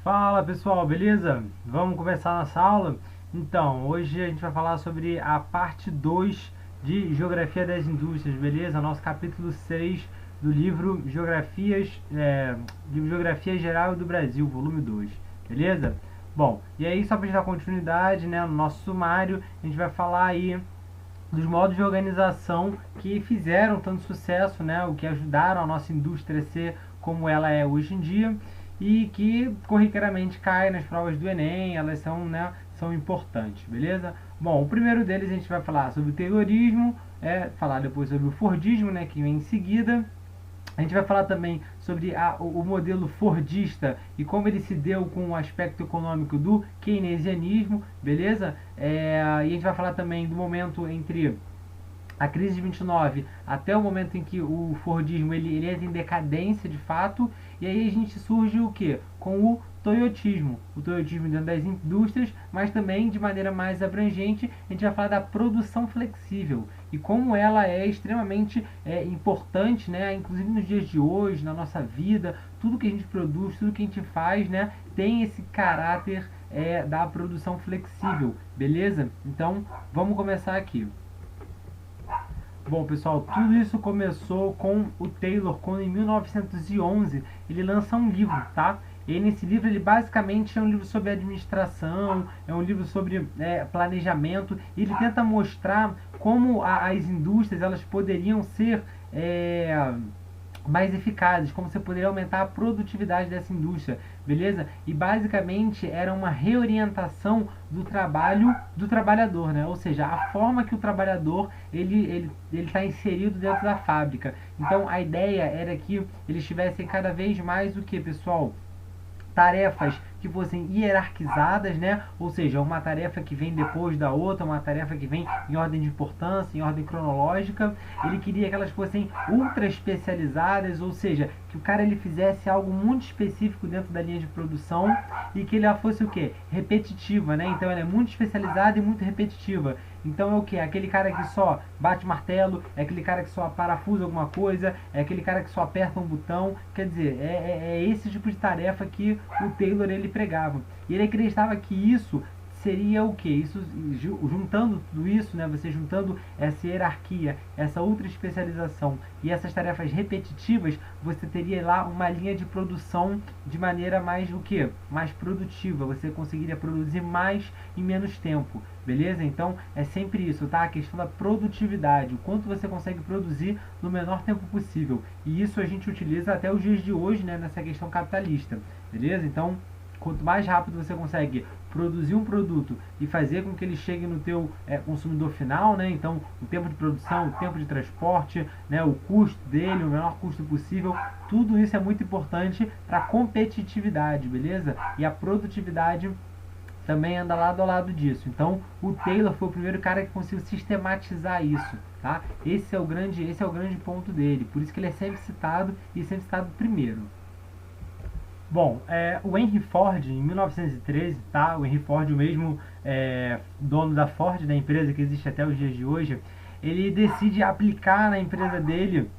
Fala pessoal, beleza? Vamos começar a nossa aula? Então, hoje a gente vai falar sobre a parte 2 de Geografia das Indústrias, beleza? Nosso capítulo 6 do livro Geografia Geral do Brasil, volume 2, beleza? Bom, e aí só para dar continuidade, né, no nosso sumário, a gente vai falar aí dos modos de organização que fizeram tanto sucesso, né, o que ajudaram a nossa indústria a ser como ela é hoje em dia e que corriqueiramente caem nas provas do Enem, elas são, né, são importantes, beleza? Bom, o primeiro deles a gente vai falar sobre o Taylorismo, falar depois sobre o Fordismo, né, que vem em seguida. A gente vai falar também sobre o modelo fordista e como ele se deu com o aspecto econômico do keynesianismo, beleza? E a gente vai falar também do momento entre a crise de 29 até o momento em que o Fordismo ele entra em decadência de fato, e aí a gente surge o que? Com o Toyotismo dentro das indústrias, mas também de maneira mais abrangente a gente vai falar da produção flexível e como ela é extremamente importante, né? Inclusive nos dias de hoje, na nossa vida, tudo que a gente produz, tudo que a gente faz, né? Tem esse caráter da produção flexível, beleza? Então vamos começar aqui. Bom, pessoal, tudo isso começou com o Taylor, quando em 1911 ele lança um livro, tá? E nesse livro ele basicamente é um livro sobre administração, é um livro sobre planejamento, e ele tenta mostrar como as indústrias elas poderiam ser mais eficazes, como você poderia aumentar a produtividade dessa indústria, beleza? E basicamente era uma reorientação do trabalho do trabalhador, né? Ou seja, a forma que o trabalhador ele está inserido dentro da fábrica. Então a ideia era que eles tivessem cada vez mais o que, pessoal? Tarefas que fossem hierarquizadas, né? Ou seja, uma tarefa que vem depois da outra, uma tarefa que vem em ordem de importância, em ordem cronológica. Ele queria que elas fossem ultra especializadas, ou seja, que o cara ele fizesse algo muito específico dentro da linha de produção e que ela fosse o que? Repetitiva, né? Então ela é muito especializada e muito repetitiva. Então é o que? Aquele cara que só bate martelo, é aquele cara que só parafusa alguma coisa, é aquele cara que só aperta um botão. Quer dizer, é esse tipo de tarefa que o Taylor ele pregava. E ele acreditava que isso seria o que? Isso, juntando tudo isso, né, você juntando essa hierarquia, essa ultra especialização e essas tarefas repetitivas, você teria lá uma linha de produção de maneira mais o que? Mais produtiva, você conseguiria produzir mais em menos tempo, beleza? Então é sempre isso, tá? A questão da produtividade, o quanto você consegue produzir no menor tempo possível, e isso a gente utiliza até os dias de hoje, né, nessa questão capitalista, beleza? Então quanto mais rápido você consegue produzir um produto e fazer com que ele chegue no teu consumidor final, né? Então o tempo de produção, o tempo de transporte, né? O custo dele, o menor custo possível, tudo isso é muito importante para a competitividade, beleza? E a produtividade também anda lado a lado disso. Então o Taylor foi o primeiro cara que conseguiu sistematizar isso, tá? Esse é o grande ponto dele. Por isso que ele é sempre citado e sempre citado primeiro. Bom, o Henry Ford, em 1913, tá? O Henry Ford, o mesmo dono da Ford, da empresa que existe até os dias de hoje, ele decide aplicar na empresa dele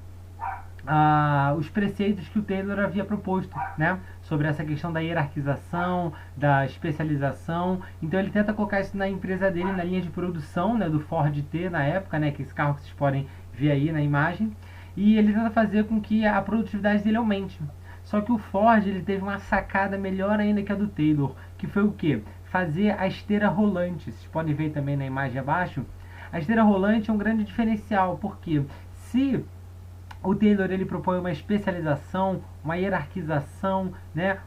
os preceitos que o Taylor havia proposto, né? Sobre essa questão da hierarquização, da especialização. Então ele tenta colocar isso na empresa dele, na linha de produção, né, do Ford T na época, né, que é esse carro que vocês podem ver aí na imagem. E ele tenta fazer com que a produtividade dele aumente. Só que o Ford ele teve uma sacada melhor ainda que a do Taylor, que foi o que? Fazer a esteira rolante. Vocês podem ver também na imagem abaixo. A esteira rolante é um grande diferencial, porque se o Taylor ele propõe uma especialização, uma hierarquização, né?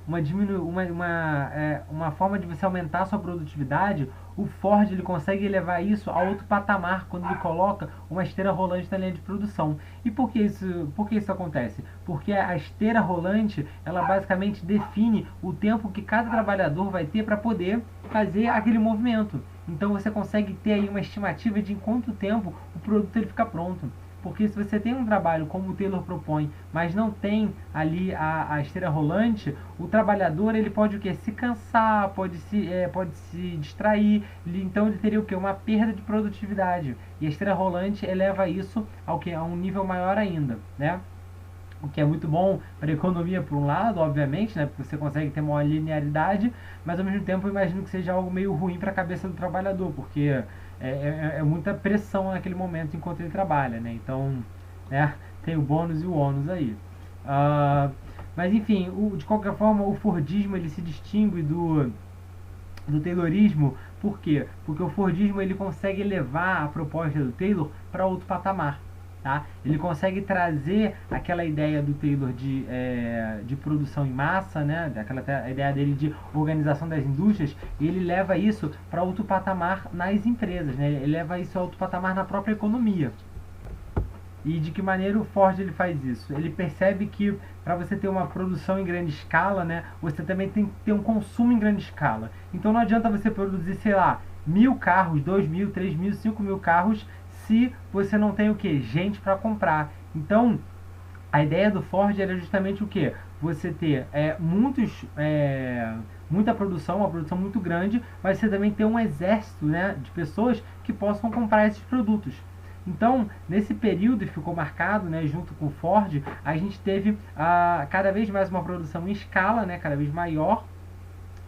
Uma forma de você aumentar a sua produtividade. O Ford ele consegue elevar isso a outro patamar quando ele coloca uma esteira rolante na linha de produção. E por que isso acontece? Porque a esteira rolante ela basicamente define o tempo que cada trabalhador vai ter para poder fazer aquele movimento. Então você consegue ter aí uma estimativa de em quanto tempo o produto ele fica pronto. Porque se você tem um trabalho como o Taylor propõe, mas não tem ali a esteira rolante, o trabalhador ele pode o quê? Se cansar, pode se distrair, então ele teria o quê? Uma perda de produtividade. E a esteira rolante eleva isso ao quê? A um nível maior ainda, né? o que é muito bom para a economia por um lado, obviamente, né, porque você consegue ter maior linearidade, mas ao mesmo tempo eu imagino que seja algo meio ruim para a cabeça do trabalhador, porque é muita pressão naquele momento enquanto ele trabalha, né, então, né, tem o bônus e o ônus aí. Ah, mas enfim, de qualquer forma, o Fordismo ele se distingue do Taylorismo. Por quê? Porque o Fordismo ele consegue levar a proposta do Taylor para outro patamar. Tá? Ele consegue trazer aquela ideia do Taylor de produção em massa, né? A ideia dele de organização das indústrias, e ele leva isso para outro patamar nas empresas, né? Ele leva isso a outro patamar na própria economia. E de que maneira o Ford ele faz isso? Ele percebe que para você ter uma produção em grande escala, né, você também tem que ter um consumo em grande escala. Então não adianta você produzir, sei lá, 1.000 carros, 2.000, 3.000, 5.000 carros, se você não tem o que? Gente para comprar. Então a ideia do Ford era justamente o que? Você ter muita produção, uma produção muito grande, mas você também ter um exército, né, de pessoas que possam comprar esses produtos. Então, nesse período que ficou marcado, né, junto com o Ford, a gente teve cada vez mais uma produção em escala, né, cada vez maior,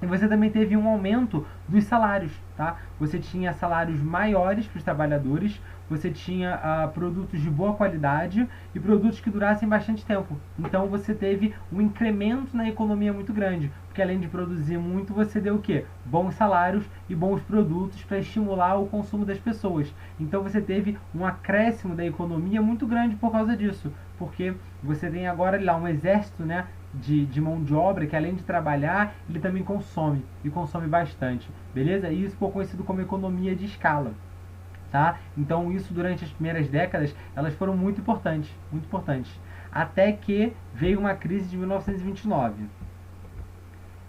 e você também teve um aumento dos salários, tá? Você tinha salários maiores para os trabalhadores, você tinha produtos de boa qualidade e produtos que durassem bastante tempo. Então você teve um incremento na economia muito grande, porque além de produzir muito, você deu o quê? Bons salários e bons produtos para estimular o consumo das pessoas. Então você teve um acréscimo da economia muito grande por causa disso, porque você tem agora lá um exército, né, de mão de obra que além de trabalhar, ele também consome e consome bastante, beleza? E isso ficou conhecido como economia de escala, tá? Então isso durante as primeiras décadas, elas foram muito importantes, até que veio uma crise de 1929.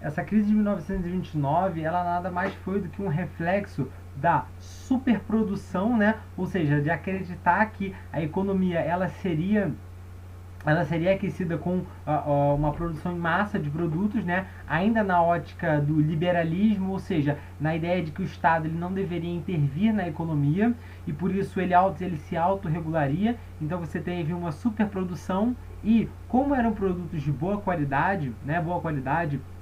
Essa crise de 1929, ela nada mais foi do que um reflexo da superprodução, né? Ou seja, de acreditar que a economia ela seria aquecida com uma produção em massa de produtos, né? Ainda na ótica do liberalismo, ou seja, na ideia de que o Estado ele não deveria intervir na economia e por isso ele se autorregularia. Então você teve uma superprodução e como eram produtos de boa qualidade, né,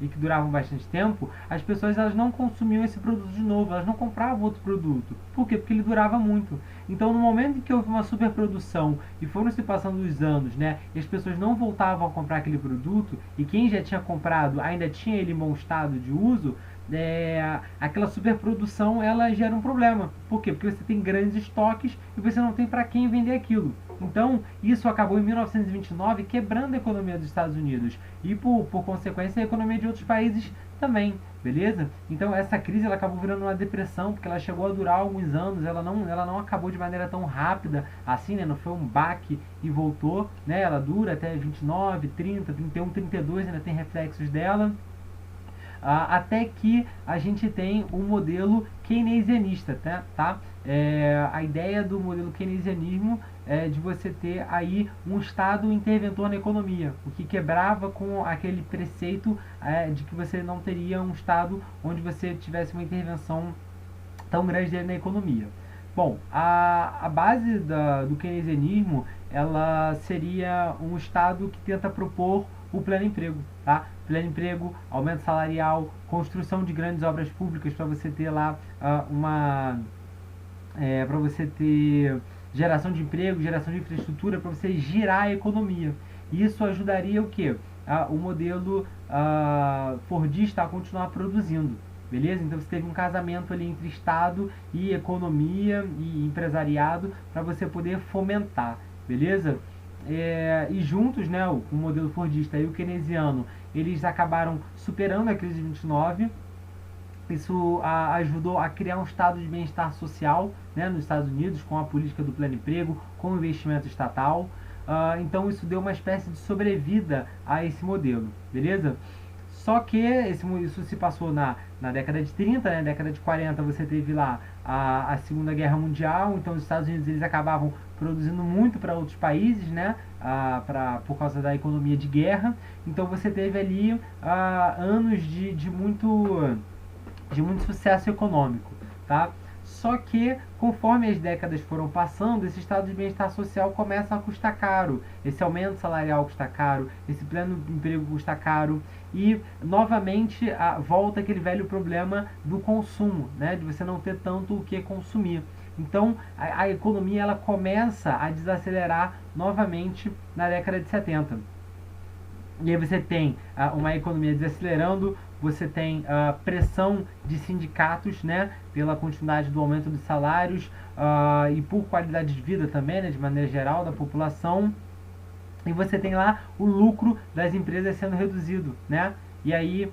e que duravam bastante tempo, as pessoas elas não consumiam esse produto de novo, elas não compravam outro produto. Por quê? Porque ele durava muito. Então, no momento em que houve uma superprodução e foram se passando os anos, né, e as pessoas não voltavam a comprar aquele produto e quem já tinha comprado ainda tinha ele em bom estado de uso, aquela superprodução ela gera um problema. Por quê? Porque você tem grandes estoques e você não tem para quem vender aquilo. Então, isso acabou em 1929 quebrando a economia dos Estados Unidos e, por consequência, a economia de outros países também, beleza? Então, essa crise ela acabou virando uma depressão, porque ela chegou a durar alguns anos, ela não acabou de maneira tão rápida assim, né? Não foi um baque e voltou, né? Ela dura até 29, 30, 31, 32, ainda tem reflexos dela. Até que a gente tem um modelo keynesianista, tá? A ideia do modelo keynesianismo é de você ter aí um Estado interventor na economia, o que quebrava com aquele preceito de que você não teria um Estado onde você tivesse uma intervenção tão grande dele na economia. Bom, a base do keynesianismo ela seria um Estado que tenta propor o pleno emprego, tá? Pleno emprego, aumento salarial, construção de grandes obras públicas para você ter lá para você ter geração de emprego, geração de infraestrutura, para você girar a economia. Isso ajudaria o quê? O modelo fordista a continuar produzindo. Beleza? Então você teve um casamento ali entre Estado e economia e empresariado para você poder fomentar. Beleza? E juntos, né, o modelo fordista e o keynesiano, eles acabaram superando a crise de 29. Isso ajudou a criar um estado de bem-estar social, né, nos Estados Unidos, com a política do pleno emprego, com o investimento estatal. Então isso deu uma espécie de sobrevida a esse modelo, beleza? Só que isso se passou na década de 30, né? Na década de 40 você teve lá a Segunda Guerra Mundial, então os Estados Unidos eles acabavam produzindo muito para outros países, né? Por causa da economia de guerra. Então você teve ali anos de muito sucesso econômico, tá? Só que, conforme as décadas foram passando, esse estado de bem-estar social começa a custar caro. Esse aumento salarial custa caro, esse pleno emprego custa caro. E, novamente, volta aquele velho problema do consumo, né? De você não ter tanto o que consumir. Então, a economia ela começa a desacelerar novamente na década de 70. E aí você tem uma economia desacelerando, você tem pressão de sindicatos, né, pela continuidade do aumento dos salários e por qualidade de vida também, né, de maneira geral, da população. E você tem lá o lucro das empresas sendo reduzido, né? E aí,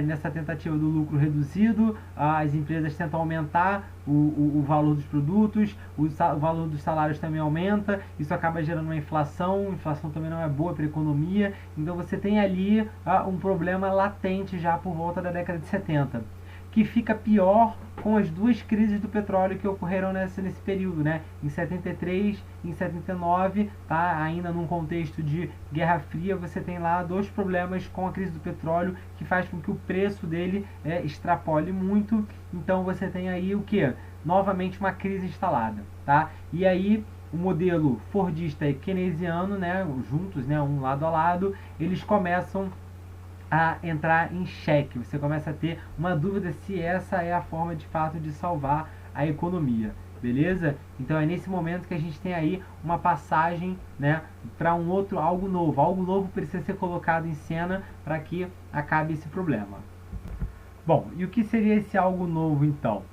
nessa tentativa do lucro reduzido, as empresas tentam aumentar o valor dos produtos, o valor dos salários também aumenta, isso acaba gerando uma inflação também não é boa para a economia, então você tem ali um problema latente já por volta da década de 70, que fica pior com as duas crises do petróleo que ocorreram nesse período, né? Em 73 e em 79, tá? Ainda num contexto de Guerra Fria, você tem lá dois problemas com a crise do petróleo que faz com que o preço dele extrapole muito. Então você tem aí o que? Novamente uma crise instalada, tá? E aí o modelo fordista e keynesiano, né, juntos, né, um lado a lado, eles começam a entrar em xeque. Você começa a ter uma dúvida se essa é a forma de fato de salvar a economia, beleza? Então é nesse momento que a gente tem aí uma passagem, né, para algo novo. Algo novo precisa ser colocado em cena para que acabe esse problema. Bom, e o que seria esse algo novo então?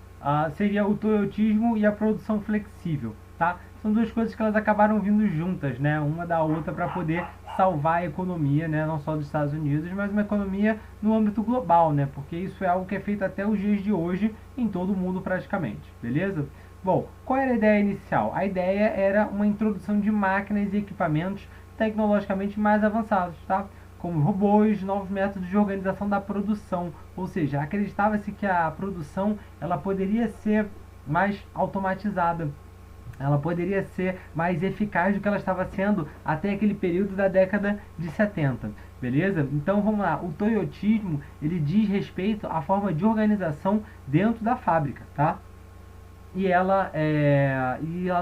Seria o toyotismo e a produção flexível, tá? São duas coisas que elas acabaram vindo juntas, né, uma da outra para poder salvar a economia, né, não só dos Estados Unidos, mas uma economia no âmbito global, né, porque isso é algo que é feito até os dias de hoje em todo o mundo praticamente, beleza? Bom, qual era a ideia inicial? A ideia era uma introdução de máquinas e equipamentos tecnologicamente mais avançados, tá? Como robôs, novos métodos de organização da produção, ou seja, acreditava-se que a produção ela poderia ser mais automatizada, ela poderia ser mais eficaz do que ela estava sendo até aquele período da década de 70, beleza? Então vamos lá, o toyotismo ele diz respeito à forma de organização dentro da fábrica, tá? E ela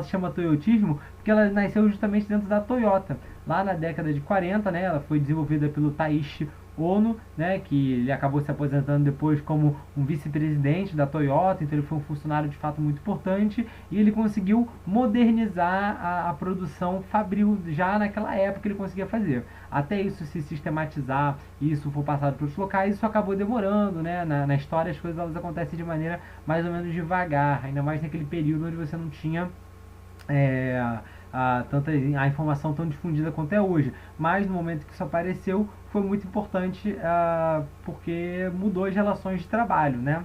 se chama toyotismo porque ela nasceu justamente dentro da Toyota, lá na década de 40, né? Ela foi desenvolvida pelo Taiichi Ono, né, que ele acabou se aposentando depois como um vice-presidente da Toyota, então ele foi um funcionário de fato muito importante e ele conseguiu modernizar a produção fabril já naquela época ele conseguia fazer. Até isso se sistematizar e isso for passado para outros locais, isso acabou demorando, né? Na história as coisas elas acontecem de maneira mais ou menos devagar, ainda mais naquele período onde você não tinha a informação tão difundida quanto é hoje, mas no momento que isso apareceu foi muito importante porque mudou as relações de trabalho, né?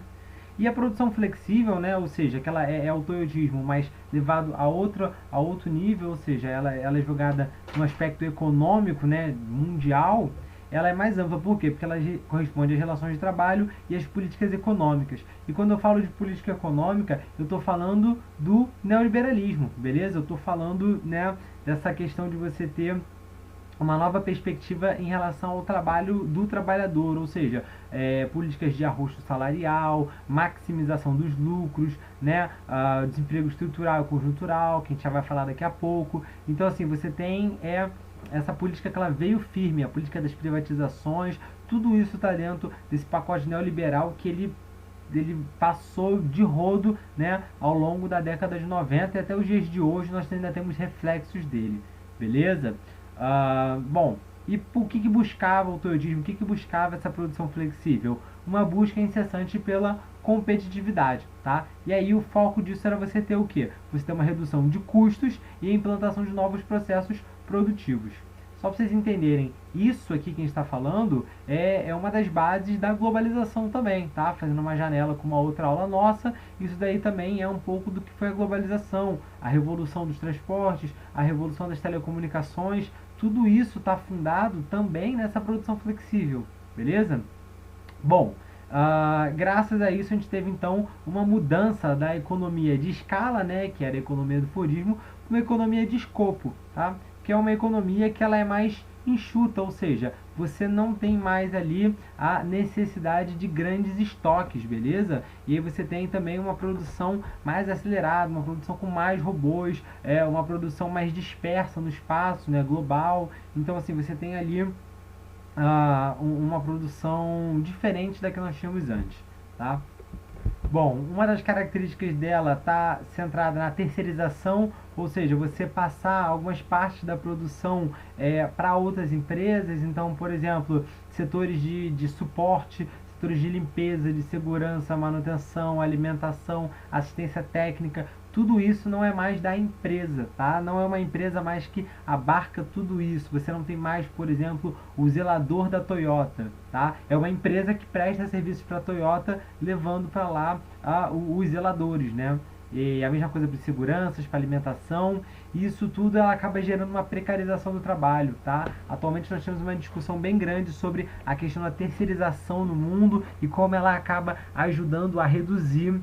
E a produção flexível, né, ou seja, que ela é o toyotismo, mas levado a outro nível, ou seja, ela é jogada no aspecto econômico, né, mundial, ela é mais ampla. Por quê? Porque ela corresponde às relações de trabalho e às políticas econômicas. E quando eu falo de política econômica, eu estou falando do neoliberalismo, beleza? Eu estou falando, né, dessa questão de você ter uma nova perspectiva em relação ao trabalho do trabalhador, ou seja, políticas de arrocho salarial, maximização dos lucros, né, desemprego estrutural e conjuntural, que a gente já vai falar daqui a pouco. Então, assim, você tem essa política que ela veio firme, a política das privatizações, tudo isso está dentro desse pacote neoliberal que ele passou de rodo, né, ao longo da década de 90 e até os dias de hoje nós ainda temos reflexos dele, beleza? Bom, e o que buscava o toyotismo? O que buscava essa produção flexível? Uma busca incessante pela competitividade, tá? E aí o foco disso era você ter o quê? Você ter uma redução de custos e a implantação de novos processos produtivos. Só para vocês entenderem, isso aqui que a gente está falando é uma das bases da globalização também, tá? Fazendo uma janela com uma outra aula nossa, isso daí também é um pouco do que foi a globalização, a revolução dos transportes, a revolução das telecomunicações, tudo isso está fundado também nessa produção flexível, beleza? Bom, graças a isso a gente teve então uma mudança da economia de escala, né, que era a economia do Fordismo, para uma economia de escopo, tá? Que é uma economia que ela é mais enxuta, ou seja, você não tem mais ali a necessidade de grandes estoques, beleza? E aí você tem também uma produção mais acelerada, uma produção com mais robôs, uma produção mais dispersa no espaço, né, global. Então assim, você tem ali uma produção diferente da que nós tínhamos antes, tá? Bom, uma das características dela está centrada na terceirização, ou seja, você passar algumas partes da produção para outras empresas. Então, por exemplo, setores de suporte, setores de limpeza, de segurança, manutenção, alimentação, assistência técnica, tudo isso não é mais da empresa, tá? Não é uma empresa mais que abarca tudo isso. Você não tem mais, por exemplo, o zelador da Toyota, tá? É uma empresa que presta serviços para a Toyota, levando para lá os zeladores, né? E a mesma coisa para seguranças, para alimentação. Isso tudo ela acaba gerando uma precarização do trabalho, tá? Atualmente nós temos uma discussão bem grande sobre a questão da terceirização no mundo e como ela acaba ajudando a reduzir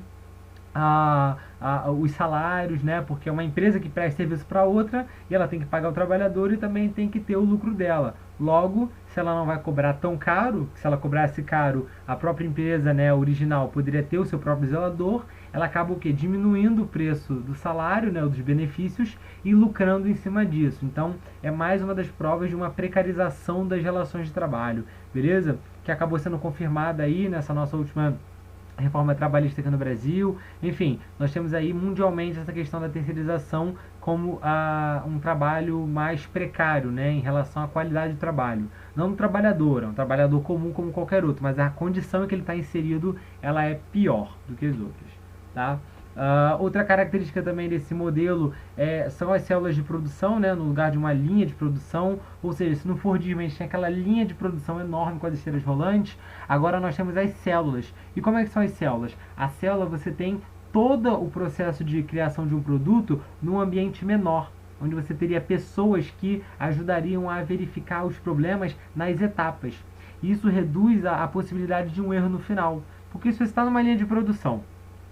os salários, né? Porque é uma empresa que presta serviço para outra e ela tem que pagar o trabalhador e também tem que ter o lucro dela. Logo, se ela não vai cobrar tão caro, se ela cobrasse caro, a própria empresa, né, original poderia ter o seu próprio zelador, ela acaba o quê? Diminuindo o preço do salário, né, dos benefícios e lucrando em cima disso. Então, é mais uma das provas de uma precarização das relações de trabalho, beleza? Que acabou sendo confirmada aí nessa nossa última reforma trabalhista aqui no Brasil. Enfim, nós temos aí mundialmente essa questão da terceirização como um trabalho mais precário, né, em relação à qualidade do trabalho. Não do trabalhador, é um trabalhador comum como qualquer outro, mas a condição em que ele está inserido, ela é pior do que as outras, tá? Outra característica também desse modelo são as células de produção, né, no lugar de uma linha de produção. Ou seja, se no Fordismo a gente tinha aquela linha de produção enorme com as esteiras rolantes, agora nós temos as células. E como é que são as células? A célula, você tem todo o processo de criação de um produto num ambiente menor, onde você teria pessoas que ajudariam a verificar os problemas nas etapas. Isso reduz a possibilidade de um erro no final, porque se você está numa linha de produção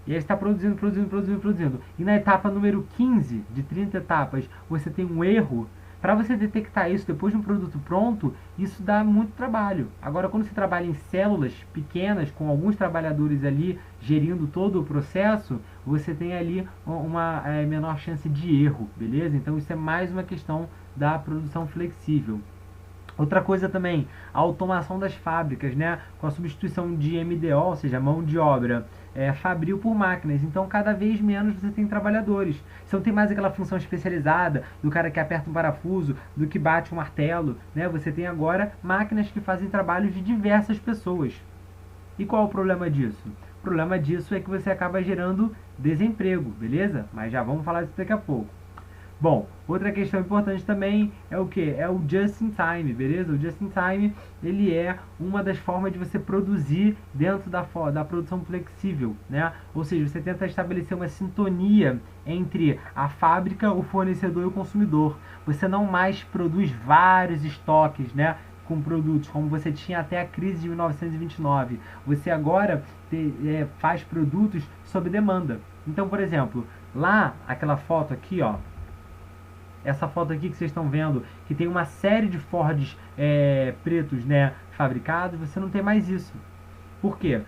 e aí está produzindo. E na etapa número 15, de 30 etapas, você tem um erro. Para você detectar isso depois de um produto pronto, isso dá muito trabalho. Agora, quando você trabalha em células pequenas, com alguns trabalhadores ali gerindo todo o processo, você tem ali uma menor chance de erro, beleza? Então, isso é mais uma questão da produção flexível. Outra coisa também, a automação das fábricas, né? Com a substituição de MDO, ou seja, mão de obra, fabril por máquinas. Então, cada vez menos você tem trabalhadores. Você não tem mais aquela função especializada do cara que aperta um parafuso, do que bate um martelo, né? Você tem agora máquinas que fazem trabalhos de diversas pessoas. E qual é o problema disso? O problema disso é que você acaba gerando desemprego, beleza? Mas já vamos falar disso daqui a pouco. Bom, outra questão importante também é o que? É o just in time, beleza? O just in time, ele é uma das formas de você produzir dentro da produção flexível, né? Ou seja, você tenta estabelecer uma sintonia entre a fábrica, o fornecedor e o consumidor. Você não mais produz vários estoques, né, com produtos, como você tinha até a crise de 1929. Você agora faz produtos sob demanda. Então, por exemplo, lá, aquela foto aqui, ó, essa foto aqui que vocês estão vendo, que tem uma série de Fords pretos, né, fabricados, você não tem mais isso. Por quê?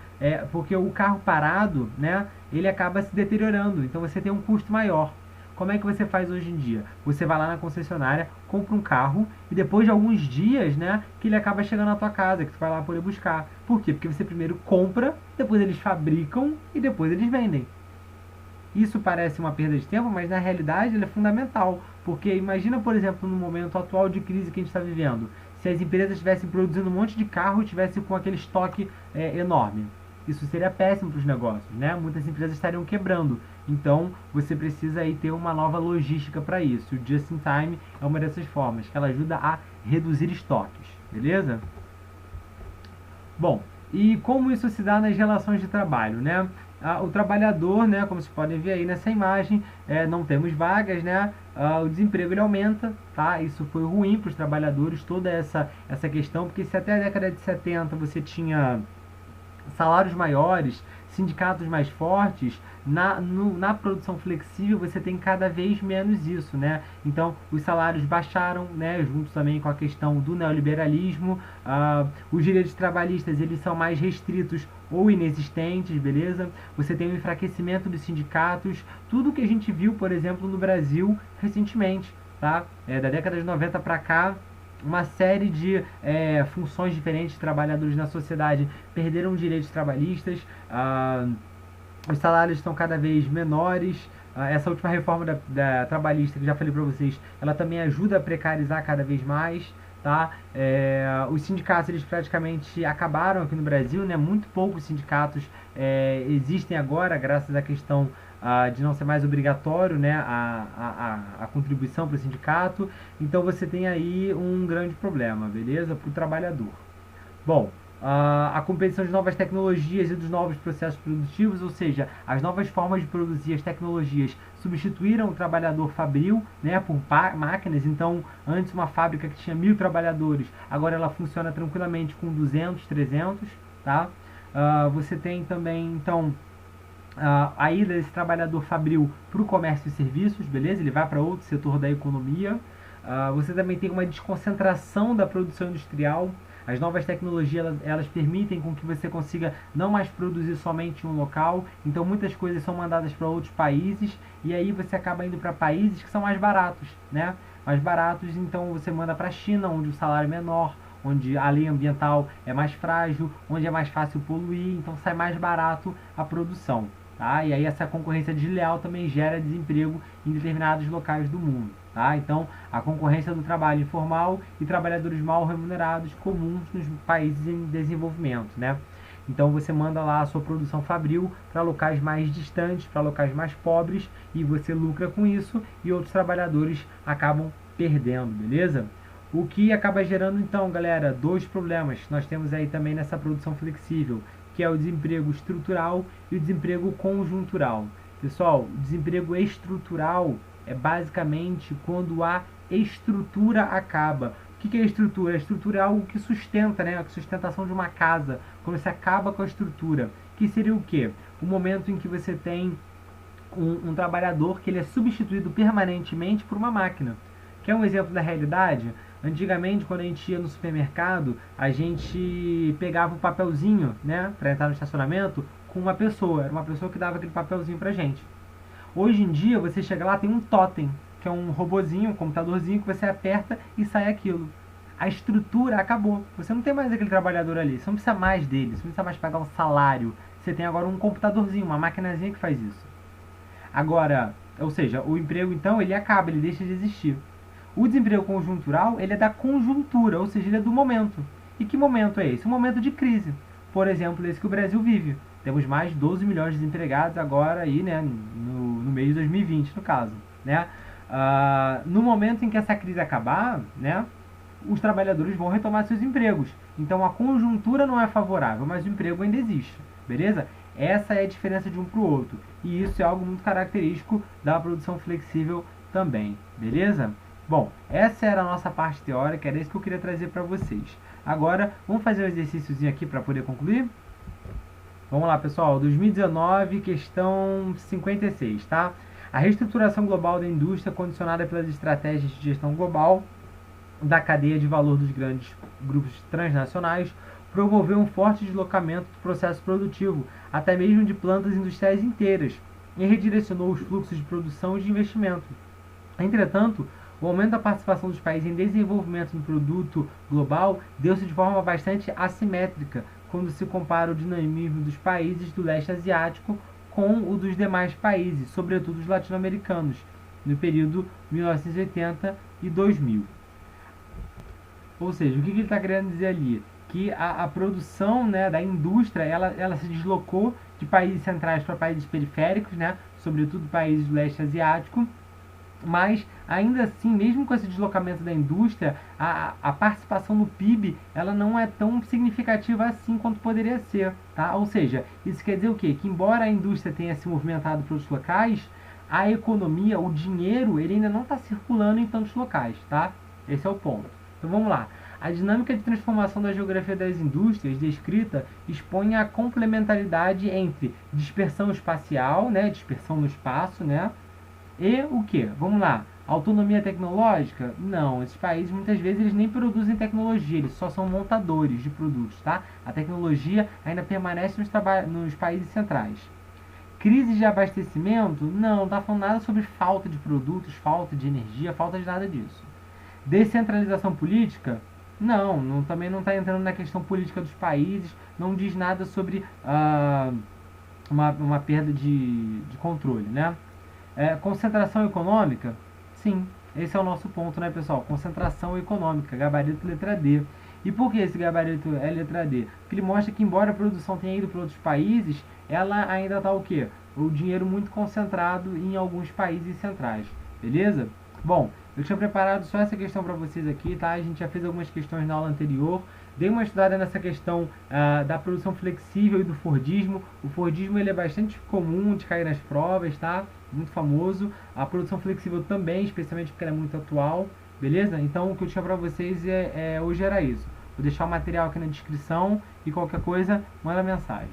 Porque o carro parado, né, ele acaba se deteriorando, então você tem um custo maior. Como é que você faz hoje em dia? Você vai lá na concessionária, compra um carro e depois de alguns dias, né, que ele acaba chegando na tua casa, que tu vai lá poder buscar. Por quê? Porque você primeiro compra, depois eles fabricam e depois eles vendem. Isso parece uma perda de tempo, mas na realidade ele é fundamental. Porque imagina, por exemplo, no momento atual de crise que a gente está vivendo, se as empresas estivessem produzindo um monte de carro e estivessem com aquele estoque enorme. Isso seria péssimo para os negócios, né? Muitas empresas estariam quebrando. Então, você precisa aí ter uma nova logística para isso. O Just in Time é uma dessas formas, que ela ajuda a reduzir estoques, beleza? Bom, e como isso se dá nas relações de trabalho, né? O trabalhador, né, como vocês podem ver aí nessa imagem, não temos vagas, né? O desemprego ele aumenta, tá? Isso foi ruim para os trabalhadores, toda essa questão, porque se até a década de 70 você tinha salários maiores, sindicatos mais fortes, na produção flexível você tem cada vez menos isso, né? Então os salários baixaram, né? Junto também com a questão do neoliberalismo, os direitos trabalhistas eles são mais restritos ou inexistentes, beleza? Você tem o enfraquecimento dos sindicatos, tudo que a gente viu, por exemplo, no Brasil recentemente, tá? Da década de 90 para cá, uma série de funções diferentes de trabalhadores na sociedade perderam direitos trabalhistas, os salários estão cada vez menores. Essa última reforma da trabalhista que já falei para vocês, ela também ajuda a precarizar cada vez mais, tá? Os sindicatos eles praticamente acabaram aqui no Brasil, né? Muito poucos sindicatos existem agora, graças à questão de não ser mais obrigatório, né, a contribuição para o sindicato. Então você tem aí um grande problema, beleza? Para o trabalhador. Bom, a competição de novas tecnologias e dos novos processos produtivos, ou seja, as novas formas de produzir as tecnologias substituíram o trabalhador fabril, né, por máquinas. Então, antes uma fábrica que tinha 1000 trabalhadores, agora ela funciona tranquilamente com 200, 300, tá? Você tem também, então, a ida desse trabalhador fabril para o comércio e serviços, beleza? Ele vai para outro setor da economia. Você também tem uma desconcentração da produção industrial. As novas tecnologias elas permitem com que você consiga não mais produzir somente em um local, então muitas coisas são mandadas para outros países e aí você acaba indo para países que são mais baratos, né? Mais baratos, então você manda para a China, onde o salário é menor, onde a lei ambiental é mais frágil, onde é mais fácil poluir, então sai mais barato a produção. Tá? E aí essa concorrência desleal também gera desemprego em determinados locais do mundo. Tá? Então a concorrência do trabalho informal e trabalhadores mal remunerados comuns nos países em desenvolvimento. Né? Então você manda lá a sua produção fabril para locais mais distantes, para locais mais pobres e você lucra com isso e outros trabalhadores acabam perdendo, beleza? O que acaba gerando então, galera, dois problemas que nós temos aí também nessa produção flexível, que é o desemprego estrutural e o desemprego conjuntural. Pessoal, o desemprego estrutural é basicamente quando a estrutura acaba. O que é estrutura? A estrutura é algo que sustenta, né? A sustentação de uma casa. Quando você acaba com a estrutura. Que seria o quê? O momento em que você tem um trabalhador que ele é substituído permanentemente por uma máquina. Quer um exemplo da realidade? Antigamente, quando a gente ia no supermercado, a gente pegava um papelzinho, né, para entrar no estacionamento com uma pessoa. Era uma pessoa que dava aquele papelzinho pra gente. Hoje em dia, você chega lá, tem um totem, que é um robozinho, um computadorzinho que você aperta e sai aquilo. A estrutura acabou. Você não tem mais aquele trabalhador ali. Você não precisa mais dele. Você não precisa mais pagar um salário. Você tem agora um computadorzinho, uma maquinazinha que faz isso. Agora, ou seja, o emprego então ele acaba, ele deixa de existir. O desemprego conjuntural, ele é da conjuntura, ou seja, ele é do momento. E que momento é esse? Um momento de crise. Por exemplo, esse que o Brasil vive. Temos mais de 12 milhões de desempregados agora aí, né, no mês de 2020, no caso. Né? No momento em que essa crise acabar, né, os trabalhadores vão retomar seus empregos. Então a conjuntura não é favorável, mas o emprego ainda existe. Beleza? Essa é a diferença de um para o outro. E isso é algo muito característico da produção flexível também. Beleza? Bom, essa era a nossa parte teórica, era isso que eu queria trazer para vocês. Agora, vamos fazer um exercíciozinho aqui para poder concluir? Vamos lá, pessoal. 2019, questão 56, tá? A reestruturação global da indústria condicionada pelas estratégias de gestão global da cadeia de valor dos grandes grupos transnacionais promoveu um forte deslocamento do processo produtivo, até mesmo de plantas industriais inteiras, e redirecionou os fluxos de produção e de investimento. Entretanto, o aumento da participação dos países em desenvolvimento no produto global deu-se de forma bastante assimétrica quando se compara o dinamismo dos países do leste asiático com o dos demais países, sobretudo os latino-americanos, no período 1980 e 2000. Ou seja, o que ele está querendo dizer ali? Que a produção, né, da indústria ela se deslocou de países centrais para países periféricos, né, sobretudo países do leste asiático, mas ainda assim, mesmo com esse deslocamento da indústria, a participação no PIB ela não é tão significativa assim quanto poderia ser. Tá? Ou seja, isso quer dizer o quê? Que embora a indústria tenha se movimentado para outros locais, a economia, o dinheiro, ele ainda não está circulando em tantos locais. Tá? Esse é o ponto. Então vamos lá. A dinâmica de transformação da geografia das indústrias descrita expõe a complementaridade entre dispersão espacial, né, dispersão no espaço, né, e o que? Vamos lá. Autonomia tecnológica? Não, esses países muitas vezes eles nem produzem tecnologia, eles só são montadores de produtos, tá? A tecnologia ainda permanece nos países centrais. Crise de abastecimento? Não está falando nada sobre falta de produtos, falta de energia, falta de nada disso. Descentralização política? Não, também não está entrando na questão política dos países, não diz nada sobre uma perda de controle, né? Concentração econômica? Sim, esse é o nosso ponto, né, pessoal? Concentração econômica, gabarito letra D. E por que esse gabarito é letra D? Porque ele mostra que, embora a produção tenha ido para outros países, ela ainda está o quê? O dinheiro muito concentrado em alguns países centrais, beleza? Bom, eu tinha preparado só essa questão para vocês aqui, tá? A gente já fez algumas questões na aula anterior. Dei uma estudada nessa questão da produção flexível e do Fordismo. O Fordismo ele é bastante comum de cair nas provas, tá? Muito famoso. A produção flexível também, especialmente porque ela é muito atual, beleza? Então o que eu tinha para vocês hoje era isso. Vou deixar o material aqui na descrição e qualquer coisa, manda mensagem.